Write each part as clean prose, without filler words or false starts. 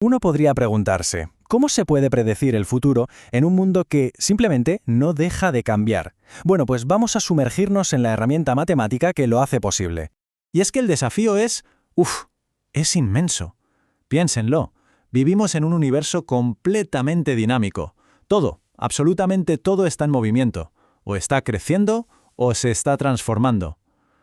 Uno podría preguntarse, ¿cómo se puede predecir el futuro en un mundo que simplemente no deja de cambiar? Bueno, pues vamos a sumergirnos en la herramienta matemática que lo hace posible. Y es que el desafío es inmenso. Piénsenlo, vivimos en un universo completamente dinámico. Todo, absolutamente todo está en movimiento. O está creciendo o se está transformando.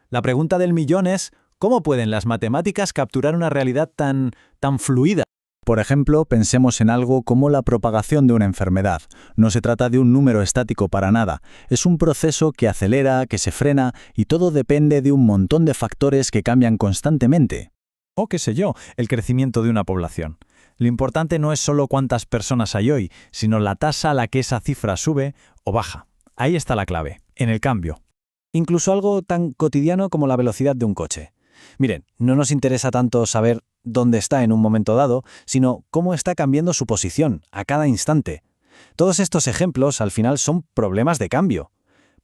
La pregunta del millón es, ¿cómo pueden las matemáticas capturar una realidad tan fluida? Por ejemplo, pensemos en algo como la propagación de una enfermedad. No se trata de un número estático para nada. Es un proceso que acelera, que se frena, y todo depende de un montón de factores que cambian constantemente. O qué sé yo, el crecimiento de una población. Lo importante no es solo cuántas personas hay hoy, sino la tasa a la que esa cifra sube o baja. Ahí está la clave, en el cambio. Incluso algo tan cotidiano como la velocidad de un coche. Miren, no nos interesa tanto saber dónde está en un momento dado, sino cómo está cambiando su posición a cada instante. Todos estos ejemplos al final son problemas de cambio,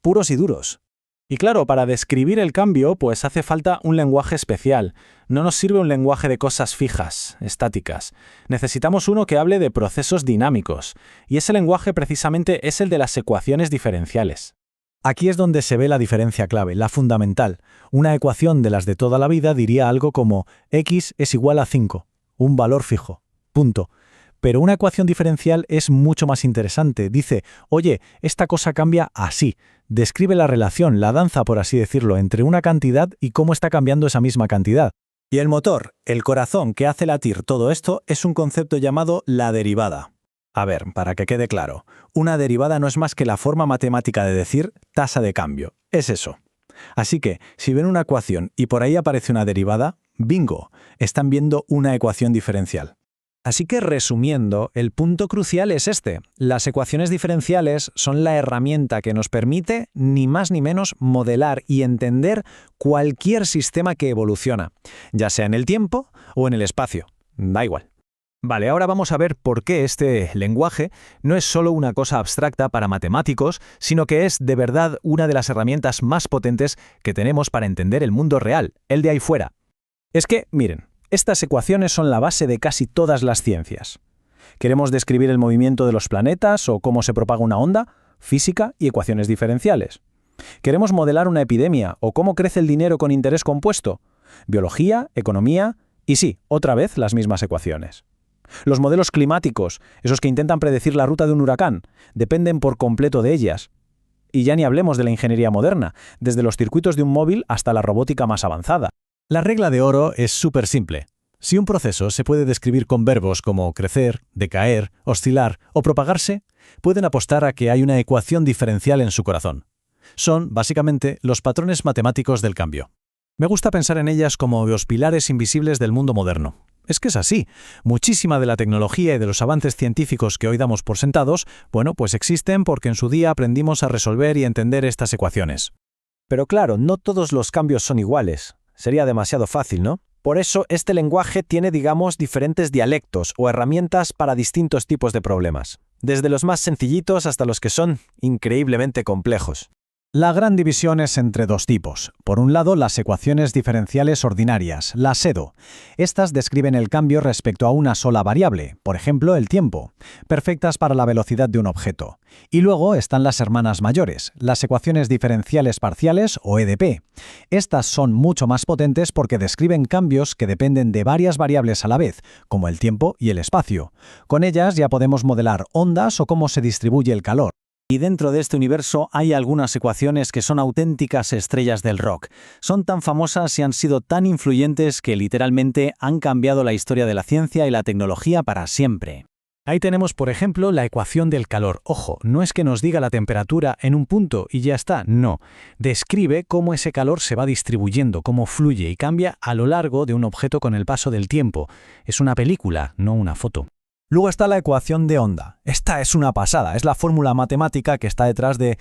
puros y duros. Y claro, para describir el cambio, pues hace falta un lenguaje especial. No nos sirve un lenguaje de cosas fijas, estáticas. Necesitamos uno que hable de procesos dinámicos, y ese lenguaje precisamente es el de las ecuaciones diferenciales. Aquí es donde se ve la diferencia clave, la fundamental. Una ecuación de las de toda la vida diría algo como x es igual a 5, un valor fijo, punto. Pero una ecuación diferencial es mucho más interesante. Dice, oye, esta cosa cambia así. Describe la relación, la danza, por así decirlo, entre una cantidad y cómo está cambiando esa misma cantidad. Y el motor, el corazón que hace latir todo esto, es un concepto llamado la derivada. A ver, para que quede claro, una derivada no es más que la forma matemática de decir tasa de cambio. Es eso. Así que, si ven una ecuación y por ahí aparece una derivada, ¡bingo!, están viendo una ecuación diferencial. Así que, resumiendo, el punto crucial es este. Las ecuaciones diferenciales son la herramienta que nos permite, ni más ni menos, modelar y entender cualquier sistema que evoluciona, ya sea en el tiempo o en el espacio. Da igual. Vale, ahora vamos a ver por qué este lenguaje no es solo una cosa abstracta para matemáticos, sino que es de verdad una de las herramientas más potentes que tenemos para entender el mundo real, el de ahí fuera. Es que, miren, estas ecuaciones son la base de casi todas las ciencias. ¿Queremos describir el movimiento de los planetas o cómo se propaga una onda? Física y ecuaciones diferenciales. ¿Queremos modelar una epidemia o cómo crece el dinero con interés compuesto? Biología, economía y sí, otra vez las mismas ecuaciones. Los modelos climáticos, esos que intentan predecir la ruta de un huracán, dependen por completo de ellas. Y ya ni hablemos de la ingeniería moderna, desde los circuitos de un móvil hasta la robótica más avanzada. La regla de oro es súper simple. Si un proceso se puede describir con verbos como crecer, decaer, oscilar o propagarse, pueden apostar a que hay una ecuación diferencial en su corazón. Son, básicamente, los patrones matemáticos del cambio. Me gusta pensar en ellas como los pilares invisibles del mundo moderno. Es que es así. Muchísima de la tecnología y de los avances científicos que hoy damos por sentados, pues existen porque en su día aprendimos a resolver y entender estas ecuaciones. Pero claro, no todos los cambios son iguales. Sería demasiado fácil, ¿no? Por eso este lenguaje tiene, diferentes dialectos o herramientas para distintos tipos de problemas. Desde los más sencillitos hasta los que son increíblemente complejos. La gran división es entre dos tipos. Por un lado, las ecuaciones diferenciales ordinarias, las EDO. Estas describen el cambio respecto a una sola variable, por ejemplo, el tiempo, perfectas para la velocidad de un objeto. Y luego están las hermanas mayores, las ecuaciones diferenciales parciales o EDP. Estas son mucho más potentes porque describen cambios que dependen de varias variables a la vez, como el tiempo y el espacio. Con ellas ya podemos modelar ondas o cómo se distribuye el calor. Y dentro de este universo hay algunas ecuaciones que son auténticas estrellas del rock. Son tan famosas y han sido tan influyentes que literalmente han cambiado la historia de la ciencia y la tecnología para siempre. Ahí tenemos, por ejemplo, la ecuación del calor. Ojo, no es que nos diga la temperatura en un punto y ya está, no. Describe cómo ese calor se va distribuyendo, cómo fluye y cambia a lo largo de un objeto con el paso del tiempo. Es una película, no una foto. Luego está la ecuación de onda. Esta es una pasada, es la fórmula matemática que está detrás de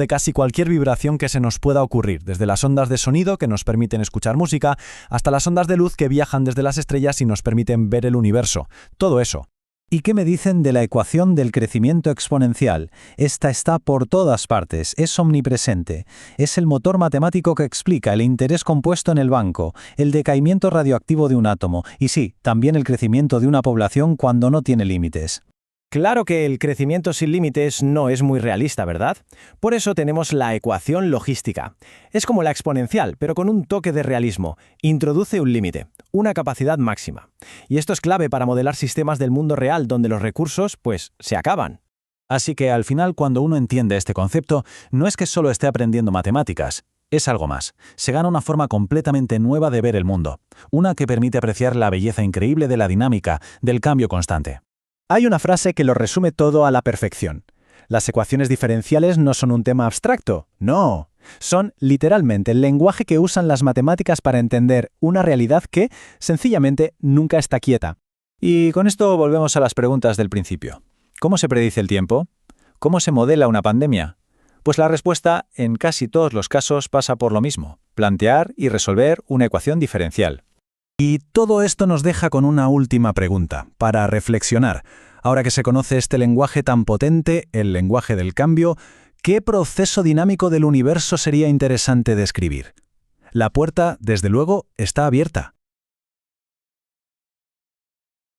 casi cualquier vibración que se nos pueda ocurrir, desde las ondas de sonido que nos permiten escuchar música, hasta las ondas de luz que viajan desde las estrellas y nos permiten ver el universo. Todo eso. ¿Y qué me dicen de la ecuación del crecimiento exponencial? Esta está por todas partes, es omnipresente. Es el motor matemático que explica el interés compuesto en el banco, el decaimiento radioactivo de un átomo y sí, también el crecimiento de una población cuando no tiene límites. Claro que el crecimiento sin límites no es muy realista, ¿verdad? Por eso tenemos la ecuación logística. Es como la exponencial, pero con un toque de realismo. Introduce un límite, una capacidad máxima. Y esto es clave para modelar sistemas del mundo real donde los recursos, pues, se acaban. Así que al final, cuando uno entiende este concepto, no es que solo esté aprendiendo matemáticas, es algo más. Se gana una forma completamente nueva de ver el mundo, una que permite apreciar la belleza increíble de la dinámica, del cambio constante. Hay una frase que lo resume todo a la perfección. Las ecuaciones diferenciales no son un tema abstracto, no. Son, literalmente, el lenguaje que usan las matemáticas para entender una realidad que, sencillamente, nunca está quieta. Y con esto volvemos a las preguntas del principio. ¿Cómo se predice el tiempo? ¿Cómo se modela una pandemia? Pues la respuesta, en casi todos los casos, pasa por lo mismo: plantear y resolver una ecuación diferencial. Y todo esto nos deja con una última pregunta, para reflexionar. Ahora que se conoce este lenguaje tan potente, el lenguaje del cambio, ¿qué proceso dinámico del universo sería interesante describir? La puerta, desde luego, está abierta.